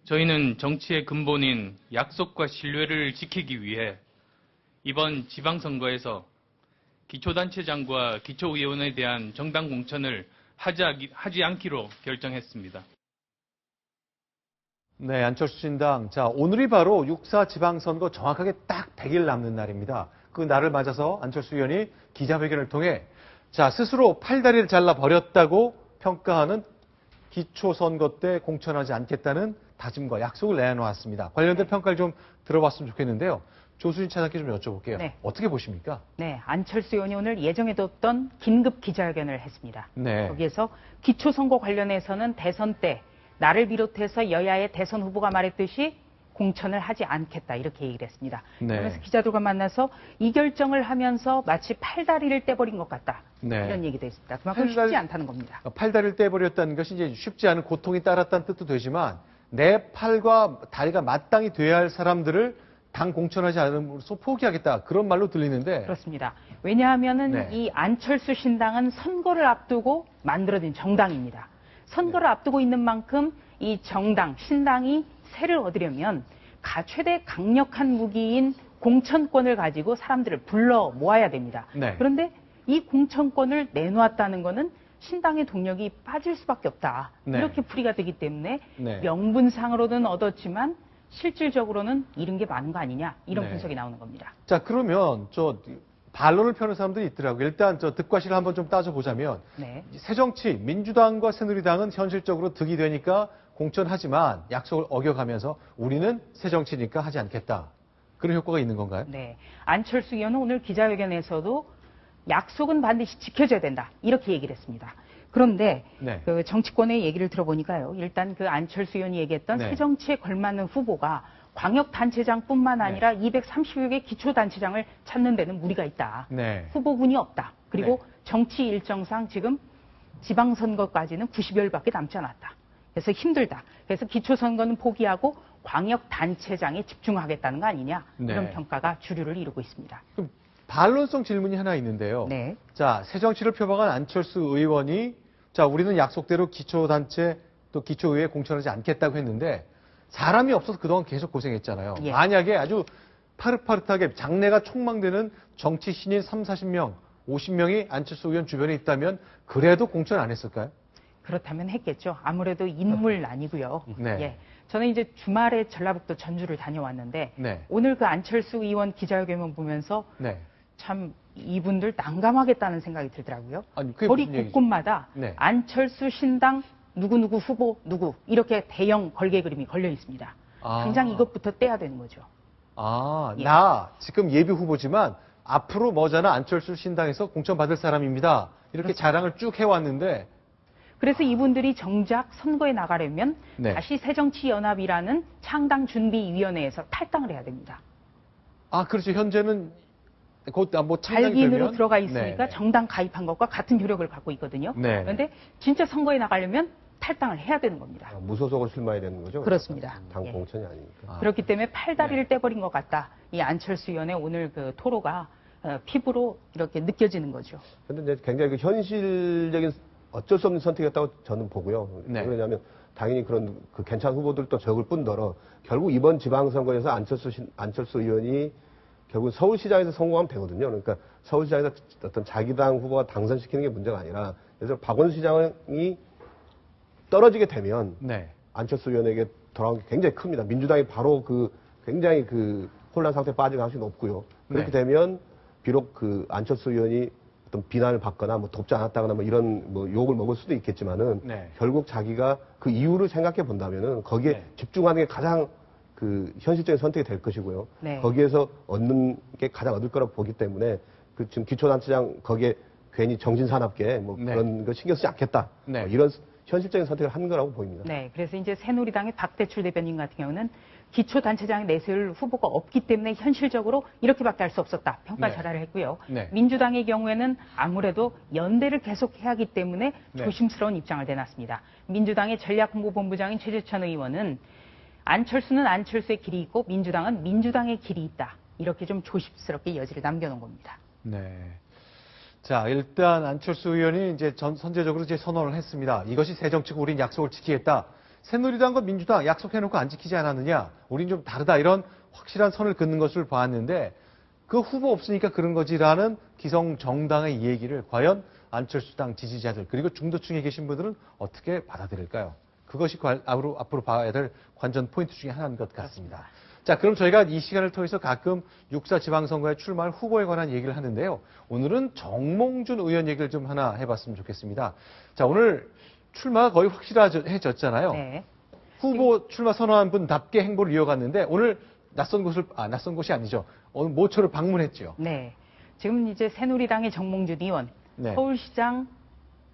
저희는 정치의 근본인 약속과 신뢰를 지키기 위해 이번 지방선거에서 기초단체장과 기초의원에 대한 정당 공천을 하지 않기로 결정했습니다. 네, 안철수 신당. 자, 오늘이 바로 6.4 지방선거 정확하게 딱 100일 남는 날입니다. 그 날을 맞아서 안철수 의원이 기자회견을 통해 자, 스스로 팔다리를 잘라 버렸다고 평가하는 기초선거 때 공천하지 않겠다는 다짐과 약속을 내놓았습니다. 관련된 평가를 좀 들어봤으면 좋겠는데요. 조수진 차장께 좀 여쭤볼게요. 네. 어떻게 보십니까? 네, 안철수 의원이 오늘 예정해뒀던 긴급 기자회견을 했습니다. 네. 거기에서 기초선거 관련해서는 대선 때 나를 비롯해서 여야의 대선 후보가 말했듯이 공천을 하지 않겠다 이렇게 얘기를 했습니다. 네. 그러면서 기자들과 만나서 이 결정을 하면서 마치 팔다리를 떼버린 것 같다. 네. 이런 얘기도 했습니다. 그만큼 쉽지 않다는 겁니다. 팔다리를 떼버렸다는 것이 이제 쉽지 않은 고통이 따랐다는 뜻도 되지만 내 팔과 다리가 마땅히 돼야 할 사람들을 당 공천하지 않음으로써 포기하겠다. 그런 말로 들리는데. 그렇습니다. 왜냐하면은 네. 이 안철수 신당은 선거를 앞두고 만들어진 정당입니다. 선거를 앞두고 있는 만큼 이 정당, 신당이 세를 얻으려면 최대 강력한 무기인 공천권을 가지고 사람들을 불러 모아야 됩니다. 네. 그런데 이 공천권을 내놓았다는 것은 신당의 동력이 빠질 수밖에 없다. 네. 이렇게 풀이가 되기 때문에 네. 명분상으로는 얻었지만 실질적으로는 잃은 게 많은 거 아니냐 이런 네. 분석이 나오는 겁니다. 자, 그러면 반론을 펴는 사람들이 있더라고요. 일단 득과 실을 한번 좀 따져보자면 네. 새정치, 민주당과 새누리당은 현실적으로 득이 되니까 공천하지만 약속을 어겨가면서 우리는 새정치니까 하지 않겠다. 그런 효과가 있는 건가요? 네. 안철수 의원은 오늘 기자회견에서도 약속은 반드시 지켜줘야 된다. 이렇게 얘기를 했습니다. 그런데 네. 그 정치권의 얘기를 들어보니까요. 일단 그 안철수 의원이 얘기했던 네. 새정치에 걸맞는 후보가 광역단체장뿐만 아니라 230여 개 기초단체장을 찾는 데는 무리가 있다. 네. 후보군이 없다. 그리고 네. 정치 일정상 지금 지방선거까지는 90여일밖에 남지 않았다. 그래서 힘들다. 그래서 기초선거는 포기하고 광역단체장에 집중하겠다는 거 아니냐. 네. 이런 평가가 주류를 이루고 있습니다. 그럼 반론성 질문이 하나 있는데요. 네. 자, 새정치를 표방한 안철수 의원이 자, 우리는 약속대로 기초단체 또 기초의회 공천하지 않겠다고 했는데 사람이 없어서 그동안 계속 고생했잖아요. 예. 만약에 아주 파릇파릇하게 장래가 촉망되는 정치 신인 3, 40명, 50명이 안철수 의원 주변에 있다면 그래도 공천 안 했을까요? 그렇다면 했겠죠. 아무래도 인물 아니고요. 네. 예. 저는 이제 주말에 전라북도 전주를 다녀왔는데 네. 오늘 그 안철수 의원 기자회견 보면서 네. 참 이분들 난감하겠다는 생각이 들더라고요. 아니, 그게 거리 무슨 얘기죠? 곳곳마다 네. 안철수 신당 누구누구 후보 누구 이렇게 대형 걸개 그림이 걸려 있습니다. 아. 당장 이것부터 떼야 되는 거죠. 아, 예. 나 지금 예비 후보지만 앞으로 머지않아 안철수 신당에서 공천 받을 사람입니다. 이렇게 그렇습니다. 자랑을 쭉 해왔는데 그래서 이분들이 정작 선거에 나가려면 네. 다시 새정치연합이라는 창당준비위원회에서 탈당을 해야 됩니다. 아, 그렇죠. 현재는 곧 뭐 창당이 발기인으로 되면 들어가 있으니까 네. 정당 가입한 것과 같은 효력을 갖고 있거든요. 네. 그런데 진짜 선거에 나가려면 탈당을 해야 되는 겁니다. 무소속으로 출마해야 되는 거죠? 그렇습니다. 당 예. 공천이 아니니까. 아. 그렇기 때문에 팔다리를 네. 떼버린 것 같다. 이 안철수 의원의 오늘 그 토로가 피부로 이렇게 느껴지는 거죠. 그런데 이제 굉장히 그 현실적인 어쩔 수 없는 선택이었다고 저는 보고요. 네. 왜냐하면 당연히 그런 그 괜찮은 후보들도 적을 뿐더러 결국 이번 지방선거에서 안철수 의원이 결국 서울시장에서 성공하면 되거든요. 그러니까 서울시장에서 어떤 자기 당 후보가 당선시키는 게 문제가 아니라 그래서 박원순 시장이 떨어지게 되면 네. 안철수 의원에게 돌아온 게 굉장히 큽니다. 민주당이 바로 굉장히 혼란 상태에 빠질 가능성이 높고요. 그렇게 네. 되면 비록 안철수 의원이 어떤 비난을 받거나 돕지 않았다거나 이런 욕을 먹을 수도 있겠지만은 네. 결국 자기가 그 이유를 생각해 본다면은 거기에 네. 집중하는 게 가장 현실적인 선택이 될 것이고요. 네. 거기에서 얻는 게 가장 얻을 거라고 보기 때문에 지금 기초단체장 거기에 괜히 정신사납게 네. 그런 거 신경 쓰지 않겠다. 네. 이런 현실적인 선택을 한 거라고 보입니다. 네, 그래서 이제 새누리당의 박대출 대변인 같은 경우는 기초단체장에 내세울 후보가 없기 때문에 현실적으로 이렇게밖에 할 수 없었다. 평가 네. 절하를 했고요. 네. 민주당의 경우에는 아무래도 연대를 계속해야 하기 때문에 네. 조심스러운 입장을 내놨습니다. 민주당의 전략홍보본부장인 최재천 의원은 안철수는 안철수의 길이 있고 민주당은 민주당의 길이 있다. 이렇게 좀 조심스럽게 여지를 남겨놓은 겁니다. 네. 자, 일단 안철수 의원이 이제 선제적으로 이제 선언을 했습니다. 이것이 새 정치고 우린 약속을 지키겠다. 새누리당과 민주당 약속해놓고 안 지키지 않았느냐. 우린 좀 다르다. 이런 확실한 선을 긋는 것을 보았는데 그 후보 없으니까 그런 거지라는 기성 정당의 얘기를 과연 안철수당 지지자들 그리고 중도층에 계신 분들은 어떻게 받아들일까요? 그것이 앞으로 봐야 될 관전 포인트 중에 하나인 것 같습니다. 자, 그럼 저희가 이 시간을 통해서 가끔 6.4 지방선거에 출마할 후보에 관한 얘기를 하는데요. 오늘은 정몽준 의원 얘기를 좀 하나 해봤으면 좋겠습니다. 자, 오늘 출마가 거의 확실해졌잖아요. 네. 후보 출마 선언한 분답게 행보를 이어갔는데 오늘 낯선 곳이 아니죠. 오늘 모처를 방문했죠. 네. 지금 이제 새누리당의 정몽준 의원, 네. 서울시장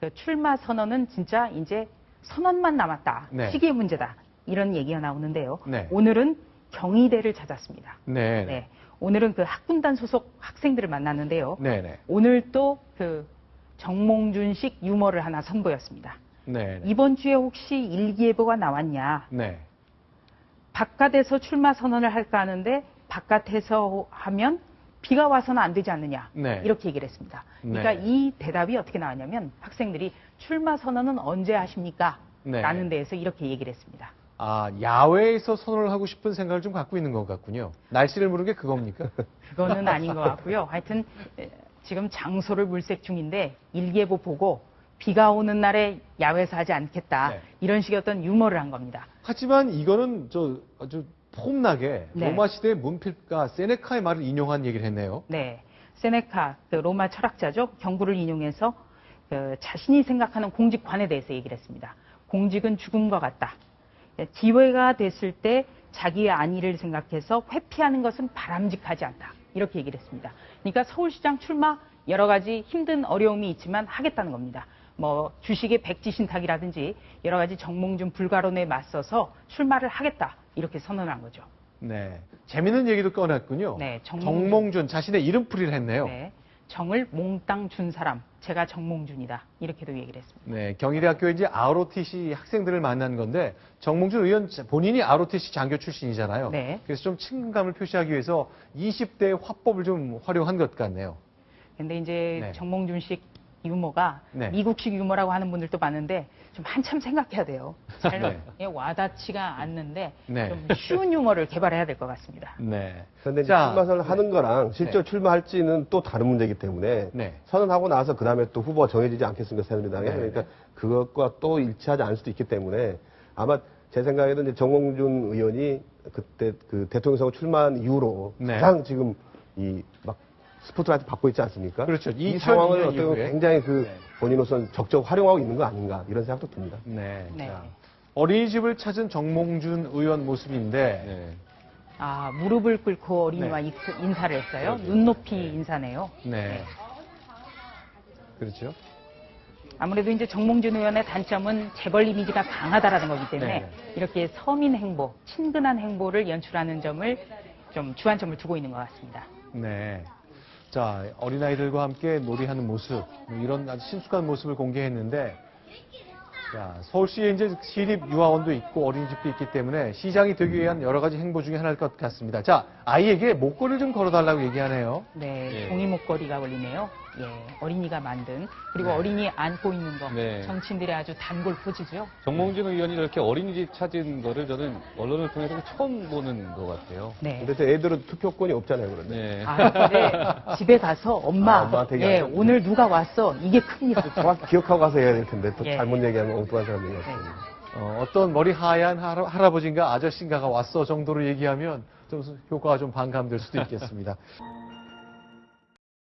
그 출마 선언은 진짜 이제 선언만 남았다. 네. 시기의 문제다. 이런 얘기가 나오는데요. 네. 오늘은 경희대를 찾았습니다. 네. 네. 오늘은 그 학군단 소속 학생들을 만났는데요. 네. 오늘 또 그 정몽준식 유머를 하나 선보였습니다. 네. 이번 주에 혹시 일기예보가 나왔냐? 네. 바깥에서 출마 선언을 할까 하는데 바깥에서 하면 비가 와서는 안 되지 않느냐. 네. 이렇게 얘기를 했습니다. 그러니까 네. 이 대답이 어떻게 나왔냐면 학생들이 출마 선언은 언제 하십니까? 네. 라는 데에서 이렇게 얘기를 했습니다. 아, 야외에서 선언을 하고 싶은 생각을 좀 갖고 있는 것 같군요. 날씨를 물은 게 그겁니까? 그거는 아닌 것 같고요. 하여튼 지금 장소를 물색 중인데 일기예보 보고 비가 오는 날에 야외에서 하지 않겠다. 네. 이런 식의 어떤 유머를 한 겁니다. 하지만 이거는 아주 폼나게 네. 로마 시대의 문필가 세네카의 말을 인용한 얘기를 했네요. 네. 세네카, 그 로마 철학자죠. 경구를 인용해서 자신이 생각하는 공직관에 대해서 얘기를 했습니다. 공직은 죽음과 같다. 기회가 됐을 때 자기의 안위를 생각해서 회피하는 것은 바람직하지 않다. 이렇게 얘기를 했습니다. 그러니까 서울시장 출마 여러 가지 힘든 어려움이 있지만 하겠다는 겁니다. 뭐 주식의 백지신탁이라든지 여러 가지 정몽준 불가론에 맞서서 출마를 하겠다. 이렇게 선언한 거죠. 네. 재밌는 얘기도 꺼냈군요. 네, 정몽준 자신의 이름풀이를 했네요. 네. 정을 몽땅 준 사람, 제가 정몽준이다. 이렇게도 얘기를 했습니다. 네, 경희대학교에 이제 ROTC 학생들을 만난 건데 정몽준 의원 본인이 ROTC 장교 출신이잖아요. 네. 그래서 좀 친근감을 표시하기 위해서 20대의 화법을 좀 활용한 것 같네요. 근데 이제 네. 정몽준식 유머가 네. 미국식 유머라고 하는 분들도 많은데 좀 한참 생각해야 돼요. 잘 네. 와닿지가 않는데 네. 좀 쉬운 유머를 개발해야 될 것 같습니다. 네. 그런데 자, 출마 선언을 하는 거랑 실제로 출마할지는 또 다른 문제이기 때문에 네. 선언하고 나서 그 다음에 또 후보가 정해지지 않겠습니까, 새누리당에. 네. 그러니까 그것과 또 일치하지 않을 수도 있기 때문에 아마 제 생각에는 이제 정몽준 의원이 그때 그 대통령 선거 출마한 이후로 네. 가장 지금 이 막 스포트라이트 받고 있지 않습니까? 그렇죠. 이 상황을 2002년 어떻게 보면 이후에. 굉장히 그 네. 본인으로서는 적극 활용하고 있는 거 아닌가 이런 생각도 듭니다. 네. 네. 자, 어린이집을 찾은 정몽준 의원 모습인데 아, 무릎을 꿇고 어린이와 네. 인사를 했어요. 눈높이 인사네요. 네. 그렇죠. 아무래도 이제 정몽준 의원의 단점은 재벌 이미지가 강하다라는 거기 때문에 네. 이렇게 서민 행보, 친근한 행보를 연출하는 점을 좀 주안점을 두고 있는 것 같습니다. 네. 자, 어린아이들과 함께 놀이하는 모습, 이런 아주 친숙한 모습을 공개했는데, 자, 서울시에 이제 시립 유아원도 있고 어린이집도 있기 때문에 시장이 되기 위한 여러 가지 행보 중에 하나일 것 같습니다. 자, 아이에게 목걸이를 좀 걸어달라고 얘기하네요. 네, 종이 목걸이가 걸리네요. 예, 어린이가 만든 그리고 네. 어린이 안고 있는 거 네. 정치인들의 아주 단골 포즈죠. 정몽준 의원이 이렇게 어린이집 찾은 거를 저는 언론을 통해서 처음 보는 것 같아요. 네. 근데 또 애들은 투표권이 없잖아요, 그런데. 네. 아, 근데 집에 가서 엄마, 엄마한테 예, 얘기하죠. 오늘 누가 왔어? 이게 큽니다. 정확히 기억하고 가서 해야 될 텐데 또 예. 잘못 얘기하면 엉뚱한 사람이 네. 같습니다. 어떤 머리 하얀 할아버지인가 아저씨인가가 왔어 정도로 얘기하면 좀 효과가 좀 반감될 수도 있겠습니다.